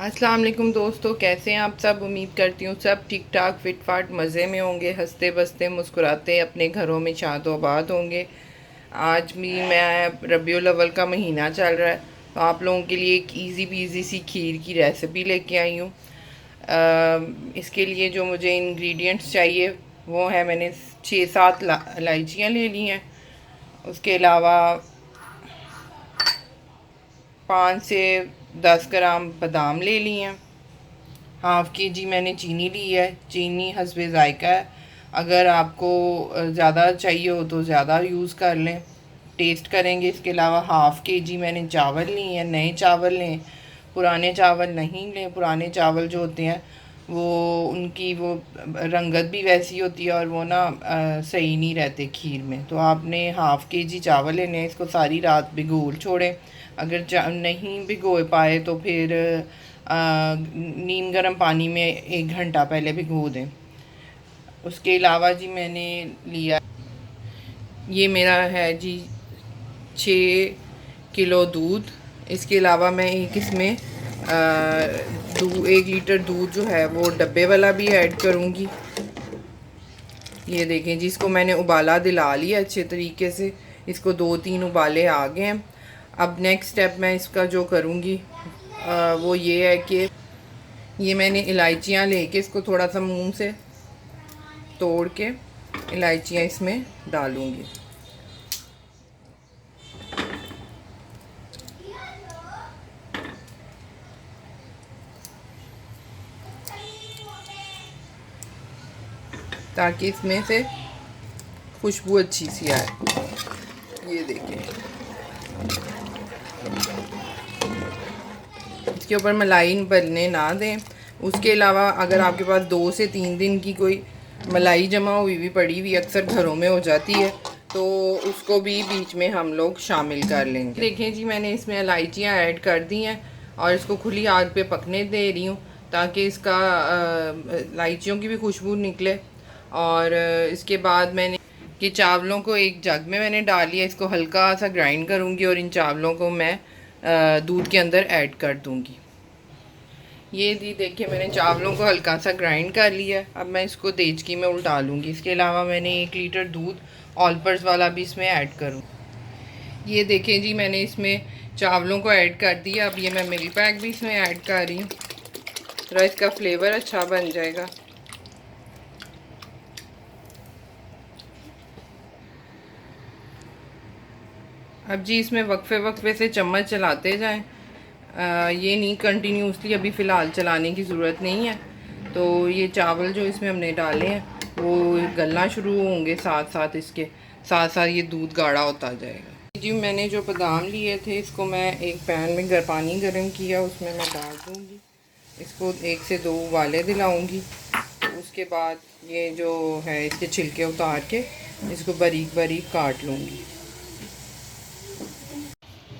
अस्सलाम वालेकुम दोस्तों, कैसे हैं आप सब। उम्मीद करती हूँ सब ठीक ठाक फिट फाट मज़े में होंगे, हंसते बसते मुस्कुराते अपने घरों में शादो आबाद होंगे। आज भी मैं रबीउल अव्वल का महीना चल रहा है, तो आप लोगों के लिए एक इजी पीजी सी खीर की रेसिपी लेके आई हूँ। इसके लिए जो मुझे इंग्रेडिएंट्स चाहिए वो है, मैंने 6-7 इलायचियाँ ले ली हैं। उसके अलावा 5 से 10 ग्राम बादाम ले लिए हैं। हाफ़ के जी मैंने चीनी ली है। चीनी हस्बे ज़ायका है, अगर आपको ज़्यादा चाहिए हो तो ज़्यादा यूज़ कर लें, टेस्ट करेंगे। इसके अलावा हाफ़ के जी मैंने चावल लिए हैं। नए चावल लें, पुराने चावल नहीं लें। पुराने चावल जो होते हैं वो उनकी वो रंगत भी वैसी होती है और वो ना सही नहीं रहते खीर में। तो आपने हाफ़ के जी चावल लेने हैं, इसको सारी रात भिगो छोड़ें। अगर नहीं भिगो पाए तो फिर नीम गर्म पानी में 1 घंटा पहले भिगो दें। उसके अलावा जी मैंने लिया, ये मेरा है जी 6 किलो दूध। इसके अलावा मैं एक इसमें 1 लीटर दूध जो है वो डब्बे वाला भी ऐड करूँगी। ये देखें जी, इसको मैंने उबाला दिला लिया अच्छे तरीके से। इसको 2-3 उबाले आ गए हैं। अब नेक्स्ट स्टेप मैं इसका जो करूँगी वो ये है कि ये मैंने इलायचियाँ लेके इसको थोड़ा सा मुंह से तोड़ के इलायचियाँ इसमें डालूँगी। ताकि इसमें से खुशबू अच्छी सी आए। ये देखें, इसके ऊपर मलाई बनने ना दें। उसके अलावा अगर आपके पास 2 से 3 दिन की कोई मलाई जमा हुई भी पड़ी हुई अक्सर घरों में हो जाती है, तो उसको भी बीच में हम लोग शामिल कर लेंगे। देखें जी, मैंने इसमें इलायचियाँ ऐड कर दी हैं और इसको खुली आग पे पकने दे रही हूँ ताकि इसका इलायचियों की भी खुशबू निकले। और इसके बाद मैंने कि चावलों को एक जग में मैंने डाल लिया। इसको हल्का सा ग्राइंड करूँगी और इन चावलों को मैं दूध के अंदर ऐड कर दूँगी। ये दी देखिए, मैंने चावलों को हल्का सा ग्राइंड कर लिया। अब मैं इसको देचकी में उल्टा लूँगी। इसके अलावा मैंने 1 लीटर दूध ऑल पर्स वाला भी इसमें ऐड करूँ। ये देखें जी, मैंने इसमें चावलों को ऐड कर दिया। अब ये मैं मिल्क पैक भी इसमें ऐड कर रही हूँ, थोड़ा इसका फ्लेवर अच्छा बन जाएगा। अब जी इसमें वक्फे वक्फे से चम्मच चलाते जाएं, ये नहीं कंटिन्यूसली, अभी फ़िलहाल चलाने की ज़रूरत नहीं है। तो ये चावल जो इसमें हमने डाले हैं वो गलना शुरू होंगे, साथ साथ इसके साथ साथ ये दूध गाढ़ा होता जाएगा। जी मैंने जो बादाम लिए थे इसको मैं एक पैन में पानी गर्म किया, उसमें मैं डाल दूँगी। इसको 1 से 2 उबाले दिलाऊँगी। तो उसके बाद ये जो है इसके छिलके उतार के इसको बारीक बारीक काट लूँगी।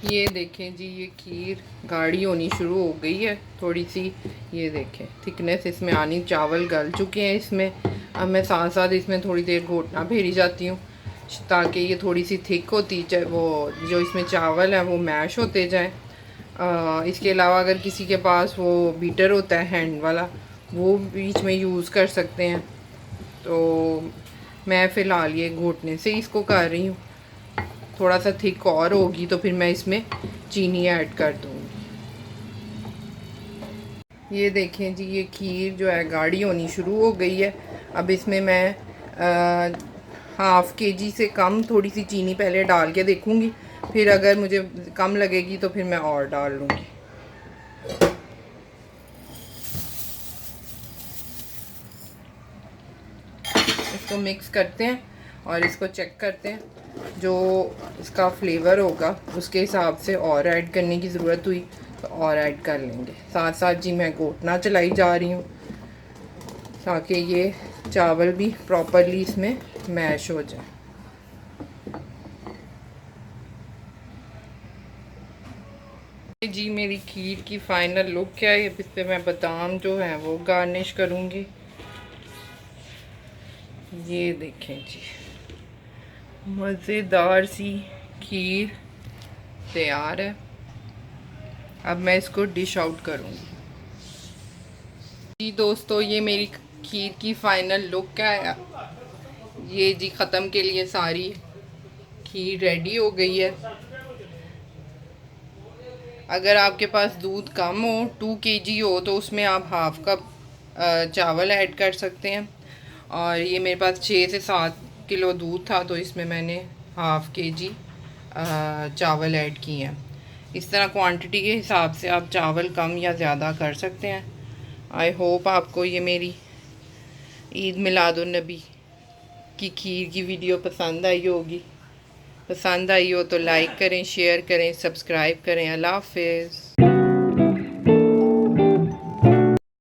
ये देखें जी, ये खीर गाढ़ी होनी शुरू हो गई है थोड़ी सी। ये देखें थिकनेस इसमें आनी, चावल गल चुके हैं इसमें। अब मैं साथ साथ इसमें थोड़ी देर घोटना फेरी जाती हूँ ताकि ये थोड़ी सी थिक होती जाए, वो जो इसमें चावल है वो मैश होते जाए। इसके अलावा अगर किसी के पास वो बीटर होता है हैंड वाला, वो बीच में यूज़ कर सकते हैं। तो मैं फ़िलहाल ये घोटने से ही इसको कर रही हूँ। थोड़ा सा थिक और होगी तो फिर मैं इसमें चीनी ऐड कर दूँगी। ये देखें जी, ये खीर जो है गाढ़ी होनी शुरू हो गई है। अब इसमें मैं हाफ़ के जी से कम थोड़ी सी चीनी पहले डाल के देखूँगी, फिर अगर मुझे कम लगेगी तो फिर मैं और डाल लूँगी। इसको मिक्स करते हैं और इसको चेक करते हैं, जो इसका फ्लेवर होगा उसके हिसाब से और ऐड करने की ज़रूरत हुई तो और ऐड कर लेंगे। साथ साथ जी मैं घोटना चलाई जा रही हूँ ताकि ये चावल भी प्रॉपरली इसमें मैश हो जाए। जी मेरी खीर की फाइनल लुक क्या है। इस पर मैं बादाम जो है वो गार्निश करूँगी। ये देखें जी, मज़ेदार सी खीर तैयार है। अब मैं इसको डिश आउट करूँगी। जी दोस्तों, ये मेरी खीर की फाइनल लुक है। ये जी ख़त्म के लिए सारी खीर रेडी हो गई है। अगर आपके पास दूध कम हो, 2 kg हो, तो उसमें आप हाफ़ कप चावल ऐड कर सकते हैं। और ये मेरे पास 6 से 7 किलो दूध था, तो इसमें मैंने हाफ़ kg चावल ऐड किए हैं। इस तरह क्वांटिटी के हिसाब से आप चावल कम या ज़्यादा कर सकते हैं। आई होप आपको ये मेरी ईद मिलादुन्नबी की खीर की वीडियो पसंद आई होगी। पसंद आई हो तो लाइक करें, शेयर करें, सब्सक्राइब करें। अल्लाह हाफ़िज़।